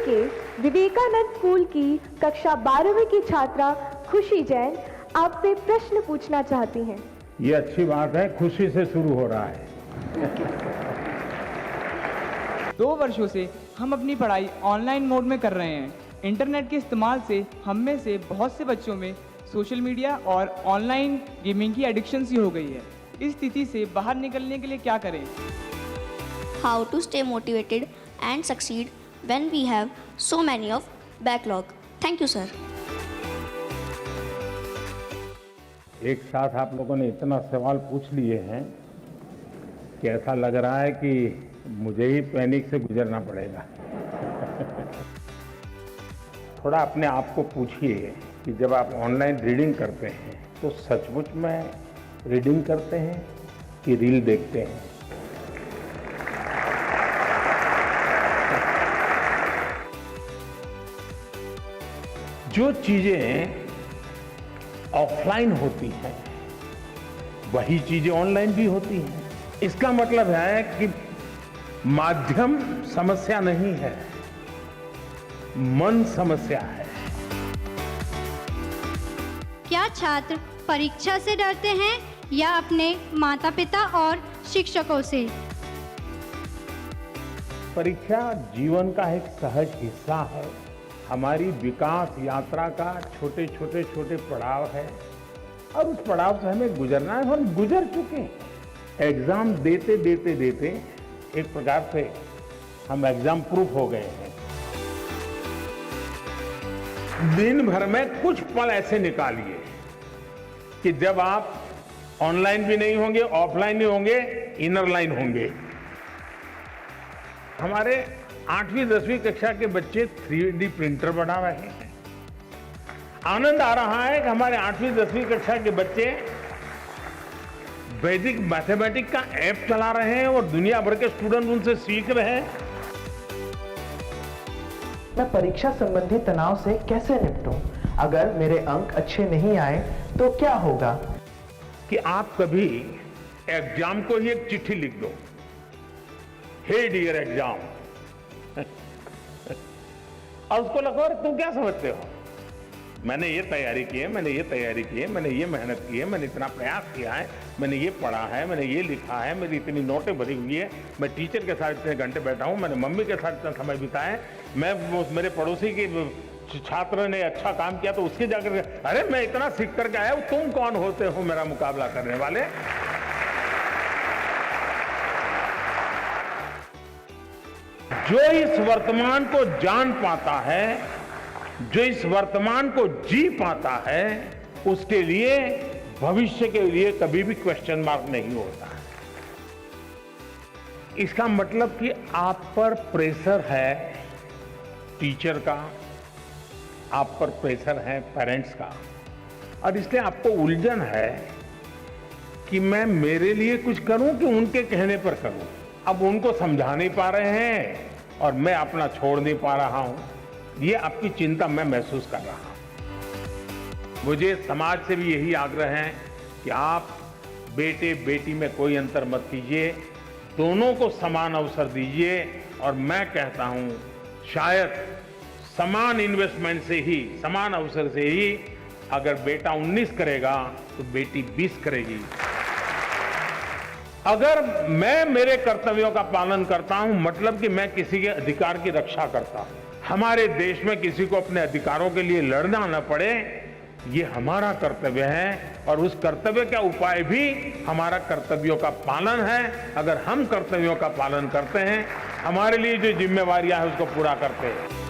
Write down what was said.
के विवेकानंद स्कूल की कक्षा 12वीं की छात्रा खुशी जैन आपसे प्रश्न पूछना चाहती हैं। ये अच्छी बात है, खुशी से शुरू हो रहा है। 2 वर्षों से हम अपनी पढ़ाई ऑनलाइन मोड में कर रहे हैं। इंटरनेट के इस्तेमाल से हम में से बहुत से बच्चों में सोशल मीडिया और ऑनलाइन गेमिंग की एडिक्शन सी हो गई है। इस स्थिति से बाहर निकलने के लिए क्या करें? How to stay motivated and succeed when we have so many of backlog. Thank you, sir. एक साथ आप लोगों ने इतना सवाल पूछ लिए हैं कि ऐसा लग रहा है कि मुझे ही पैनिक से गुजरना पड़ेगा। थोड़ा अपने आप को पूछिए कि जब आप ऑनलाइन रीडिंग करते हैं तो सचमुच में रीडिंग करते हैं कि रील देखते हैं? जो चीजें ऑफलाइन होती हैं वही चीजें ऑनलाइन भी होती हैं। इसका मतलब है कि माध्यम समस्या नहीं है, मन समस्या है। क्या छात्र परीक्षा से डरते हैं या अपने माता पिता और शिक्षकों से? परीक्षा जीवन का एक सहज हिस्सा है, हमारी विकास यात्रा का छोटे छोटे पड़ाव है और उस पड़ाव से हमें गुजरना है। हम गुजर चुके हैं। एग्जाम देते देते देते एक प्रकार से हम एग्जाम प्रूफ हो गए हैं। दिन भर में कुछ पल ऐसे निकालिए कि जब आप ऑनलाइन भी नहीं होंगे, ऑफलाइन नहीं होंगे, इनर लाइन होंगे। हमारे 8वीं 10वीं कक्षा के बच्चे 3D प्रिंटर बना रहे हैं। आनंद आ रहा है कि हमारे 8वीं 10वीं कक्षा के बच्चे वैदिक मैथमेटिक्स का ऐप चला रहे हैं और दुनिया भर के स्टूडेंट उनसे सीख रहे हैं। मैं परीक्षा संबंधी तनाव से कैसे निपटूं? अगर मेरे अंक अच्छे नहीं आए तो क्या होगा? कि आप कभी एग्जाम को ही एक चिट्ठी लिख दो, हे डियर एग्जाम, और उसको लगो अरे तुम क्या समझते हो, मैंने ये तैयारी की है, मैंने ये तैयारी की है, मैंने ये मेहनत की है, मैंने इतना प्रयास किया है, मैंने ये पढ़ा है, मैंने ये लिखा है, मेरी इतनी नोटें भरी हुई है, मैं टीचर के साथ इतने घंटे बैठा हूँ, मैंने मम्मी के साथ इतना समय बिताया है, मैं मेरे पड़ोसी की छात्र ने अच्छा काम किया तो उसके जाकर अरे मैं इतना सीख करके आया हूं, तुम कौन होते हो मेरा मुकाबला करने वाले? जो इस वर्तमान को जान पाता है, जो इस वर्तमान को जी पाता है, उसके लिए भविष्य के लिए कभी भी क्वेश्चन मार्क नहीं होता है। इसका मतलब कि आप पर प्रेशर है टीचर का, आप पर प्रेशर है पेरेंट्स का, और इसलिए आपको उलझन है कि मैं मेरे लिए कुछ करूं कि उनके कहने पर करूं। अब उनको समझा नहीं पा रहे हैं और मैं अपना छोड़ नहीं पा रहा हूं। ये आपकी चिंता मैं महसूस कर रहा हूं। मुझे समाज से भी यही आग्रह है कि आप बेटे बेटी में कोई अंतर मत कीजिए, दोनों को समान अवसर दीजिए। और मैं कहता हूं शायद समान इन्वेस्टमेंट से ही, समान अवसर से ही अगर बेटा 19 करेगा तो बेटी 20 करेगी। अगर मैं मेरे कर्तव्यों का पालन करता हूं मतलब कि मैं किसी के अधिकार की रक्षा करता हूं। हमारे देश में किसी को अपने अधिकारों के लिए लड़ना न पड़े, ये हमारा कर्तव्य है और उस कर्तव्य का उपाय भी हमारा कर्तव्यों का पालन है। अगर हम कर्तव्यों का पालन करते हैं, हमारे लिए जो जिम्मेवारियां हैं उसको पूरा करते हैं।